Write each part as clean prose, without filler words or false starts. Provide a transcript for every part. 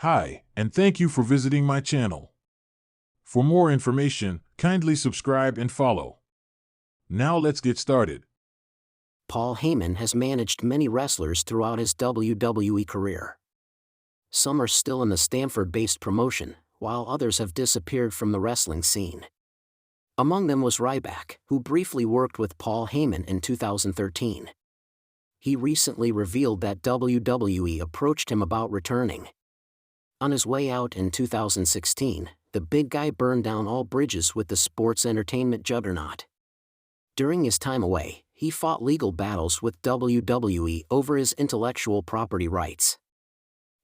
Hi, and thank you for visiting my channel. For more information, kindly subscribe and follow. Now let's get started. Paul Heyman has managed many wrestlers throughout his WWE career. Some are still in the Stamford-based promotion, while others have disappeared from the wrestling scene. Among them was Ryback, who briefly worked with Paul Heyman in 2013. He recently revealed that WWE approached him about returning. On his way out in 2016, the big guy burned down all bridges with the sports entertainment juggernaut. During his time away, he fought legal battles with WWE over his intellectual property rights.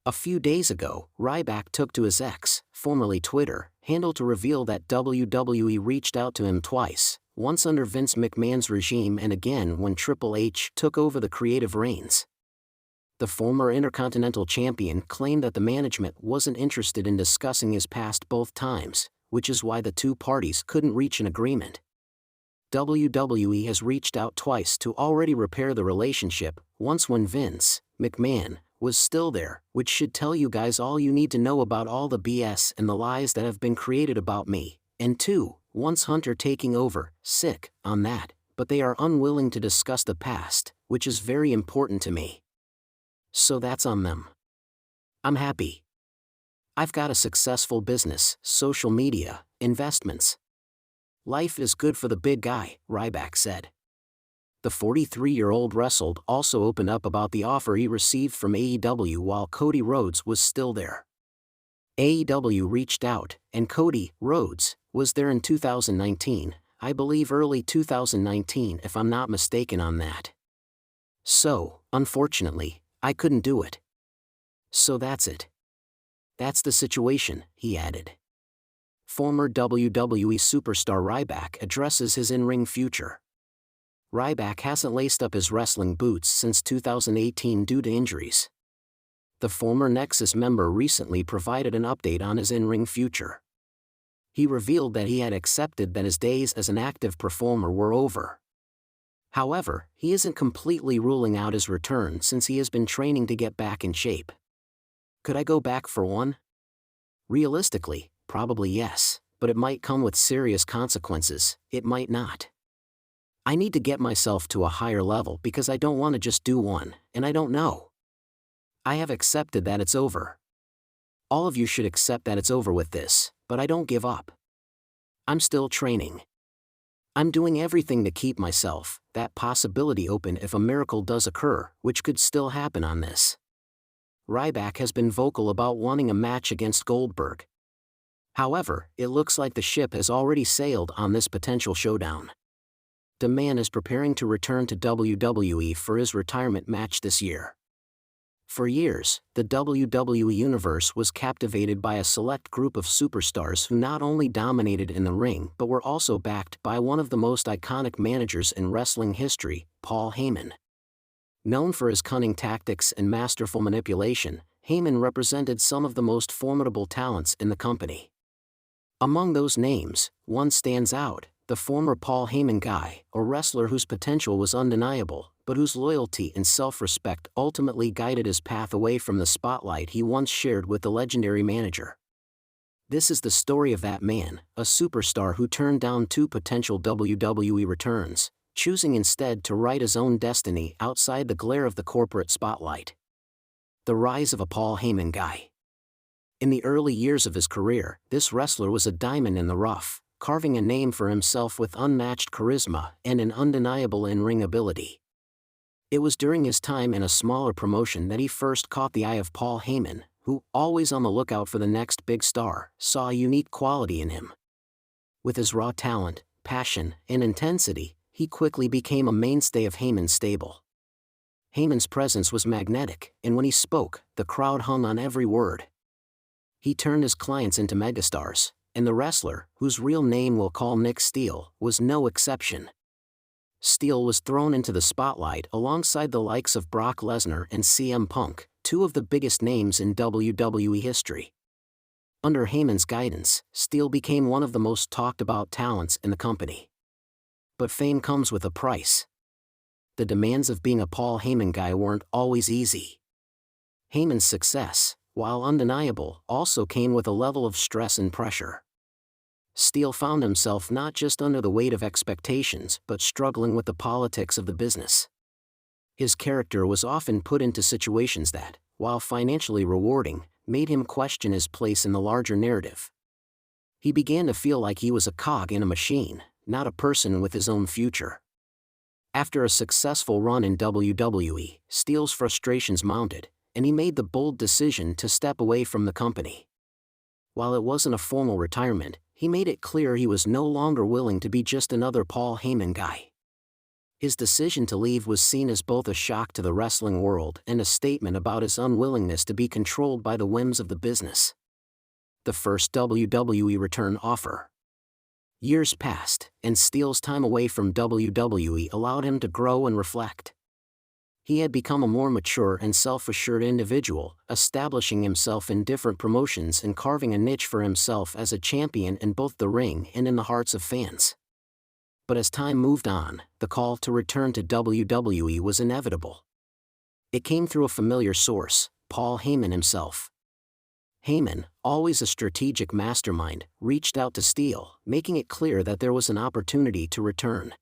A few days ago, Ryback took to his X, formerly Twitter, handle to reveal that WWE reached out to him twice, once under Vince McMahon's regime and again when Triple H took over the creative reins. The former Intercontinental Champion claimed that the management wasn't interested in discussing his past both times, which is why the two parties couldn't reach an agreement. WWE has reached out twice to already repair the relationship, once when Vince McMahon was still there, which should tell you guys all you need to know about all the BS and the lies that have been created about me, and two, once Hunter taking over, sick on that, but they are unwilling to discuss the past, which is very important to me. So that's on them. I'm happy. I've got a successful business, social media, investments. Life is good for the big guy, Ryback said. The 43-year-old wrestled also opened up about the offer he received from AEW while Cody Rhodes was still there. AEW reached out, and Cody Rhodes was there in 2019, I believe early 2019 if I'm not mistaken on that. So, unfortunately, I couldn't do it. So that's it. That's the situation, he added. Former WWE superstar Ryback addresses his in-ring future. Ryback hasn't laced up his wrestling boots since 2018 due to injuries. The former Nexus member recently provided an update on his in-ring future. He revealed that he had accepted that his days as an active performer were over. However, he isn't completely ruling out his return since he has been training to get back in shape. Could I go back for one? Realistically, probably yes, but it might come with serious consequences, it might not. I need to get myself to a higher level because I don't want to just do one, and I don't know. I have accepted that it's over. All of you should accept that it's over with this, but I don't give up. I'm still training. I'm doing everything to keep myself, that possibility open if a miracle does occur, which could still happen on this. Ryback has been vocal about wanting a match against Goldberg. However, it looks like the ship has already sailed on this potential showdown. The man is preparing to return to WWE for his retirement match this year. For years, the WWE Universe was captivated by a select group of superstars who not only dominated in the ring but were also backed by one of the most iconic managers in wrestling history, Paul Heyman. Known for his cunning tactics and masterful manipulation, Heyman represented some of the most formidable talents in the company. Among those names, one stands out, the former Paul Heyman guy, a wrestler whose potential was undeniable, but whose loyalty and self-respect ultimately guided his path away from the spotlight he once shared with the legendary manager. This is the story of that man, a superstar who turned down two potential WWE returns, choosing instead to write his own destiny outside the glare of the corporate spotlight. The rise of a Paul Heyman guy. In the early years of his career, this wrestler was a diamond in the rough, carving a name for himself with unmatched charisma and an undeniable in-ring ability. It was during his time in a smaller promotion that he first caught the eye of Paul Heyman, who, always on the lookout for the next big star, saw a unique quality in him. With his raw talent, passion, and intensity, he quickly became a mainstay of Heyman's stable. Heyman's presence was magnetic, and when he spoke, the crowd hung on every word. He turned his clients into megastars, and the wrestler, whose real name we'll call Nick Steele, was no exception. Steele was thrown into the spotlight alongside the likes of Brock Lesnar and CM Punk, two of the biggest names in WWE history. Under Heyman's guidance, Steele became one of the most talked about talents in the company. But fame comes with a price. The demands of being a Paul Heyman guy weren't always easy. Heyman's success, while undeniable, also came with a level of stress and pressure. Steele found himself not just under the weight of expectations but struggling with the politics of the business. His character was often put into situations that, while financially rewarding, made him question his place in the larger narrative. He began to feel like he was a cog in a machine, not a person with his own future. After a successful run in WWE, Steele's frustrations mounted, and he made the bold decision to step away from the company. While it wasn't a formal retirement, he made it clear he was no longer willing to be just another Paul Heyman guy. His decision to leave was seen as both a shock to the wrestling world and a statement about his unwillingness to be controlled by the whims of the business. The first WWE return offer. Years passed, and Steele's time away from WWE allowed him to grow and reflect. He had become a more mature and self-assured individual, establishing himself in different promotions and carving a niche for himself as a champion in both the ring and in the hearts of fans. But as time moved on, the call to return to WWE was inevitable. It came through a familiar source, Paul Heyman himself. Heyman, always a strategic mastermind, reached out to Steele, making it clear that there was an opportunity to return.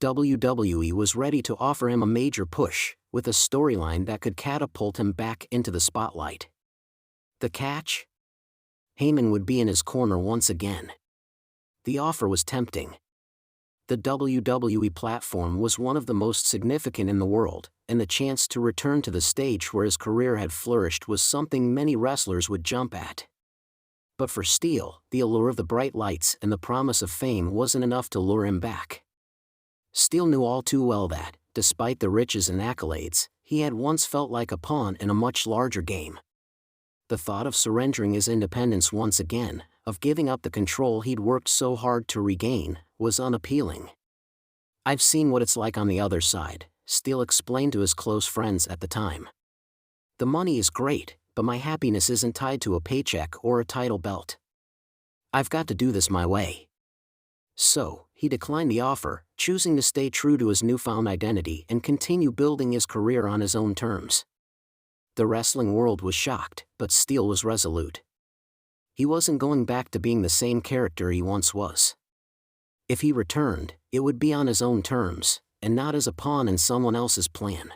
WWE was ready to offer him a major push, with a storyline that could catapult him back into the spotlight. The catch? Heyman would be in his corner once again. The offer was tempting. The WWE platform was one of the most significant in the world, and the chance to return to the stage where his career had flourished was something many wrestlers would jump at. But for Steele, the allure of the bright lights and the promise of fame wasn't enough to lure him back. Steele knew all too well that, despite the riches and accolades, he had once felt like a pawn in a much larger game. The thought of surrendering his independence once again, of giving up the control he'd worked so hard to regain, was unappealing. "I've seen what it's like on the other side," Steele explained to his close friends at the time. "The money is great, but my happiness isn't tied to a paycheck or a title belt. I've got to do this my way." So, he declined the offer, choosing to stay true to his newfound identity and continue building his career on his own terms. The wrestling world was shocked, but Steele was resolute. He wasn't going back to being the same character he once was. If he returned, it would be on his own terms, and not as a pawn in someone else's plan.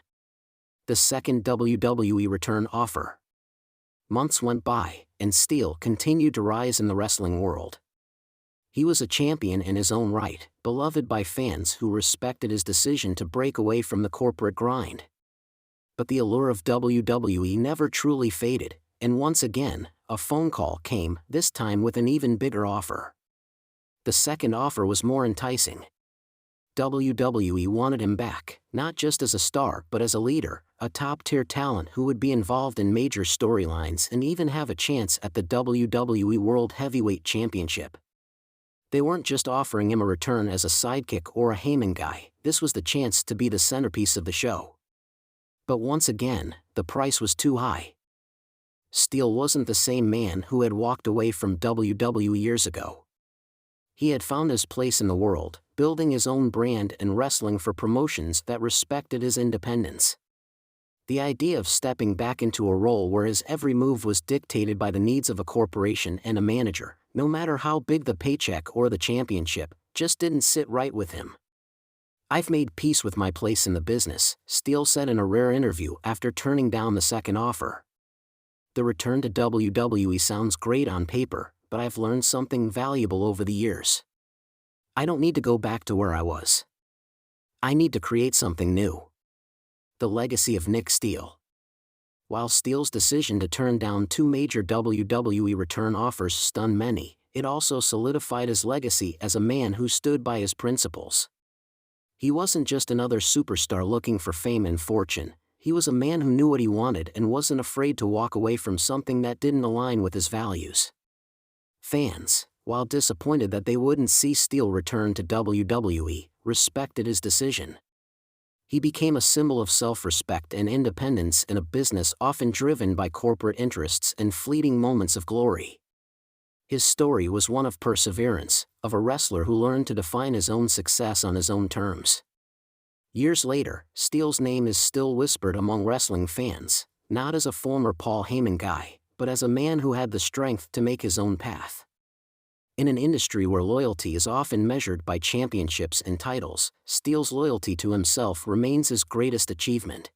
The second WWE return offer. Months went by, and Steele continued to rise in the wrestling world. He was a champion in his own right, beloved by fans who respected his decision to break away from the corporate grind. But the allure of WWE never truly faded, and once again, a phone call came, this time with an even bigger offer. The second offer was more enticing. WWE wanted him back, not just as a star but as a leader, a top-tier talent who would be involved in major storylines and even have a chance at the WWE World Heavyweight Championship. They weren't just offering him a return as a sidekick or a Heyman guy, this was the chance to be the centerpiece of the show. But once again, the price was too high. Steele wasn't the same man who had walked away from WWE years ago. He had found his place in the world, building his own brand and wrestling for promotions that respected his independence. The idea of stepping back into a role where his every move was dictated by the needs of a corporation and a manager, no matter how big the paycheck or the championship, just didn't sit right with him. "I've made peace with my place in the business," Steele said in a rare interview after turning down the second offer. "The return to WWE sounds great on paper, but I've learned something valuable over the years. I don't need to go back to where I was. I need to create something new." The legacy of Nick Steele. While Steele's decision to turn down two major WWE return offers stunned many, it also solidified his legacy as a man who stood by his principles. He wasn't just another superstar looking for fame and fortune, he was a man who knew what he wanted and wasn't afraid to walk away from something that didn't align with his values. Fans, while disappointed that they wouldn't see Steele return to WWE, respected his decision. He became a symbol of self-respect and independence in a business often driven by corporate interests and fleeting moments of glory. His story was one of perseverance, of a wrestler who learned to define his own success on his own terms. Years later, Steele's name is still whispered among wrestling fans, Not as a former Paul Heyman guy, but as a man who had the strength to make his own path. In an industry where loyalty is often measured by championships and titles, Steele's loyalty to himself remains his greatest achievement.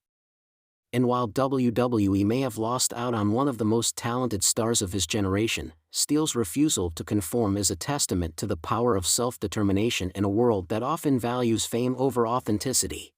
And while WWE may have lost out on one of the most talented stars of his generation, Steele's refusal to conform is a testament to the power of self-determination in a world that often values fame over authenticity.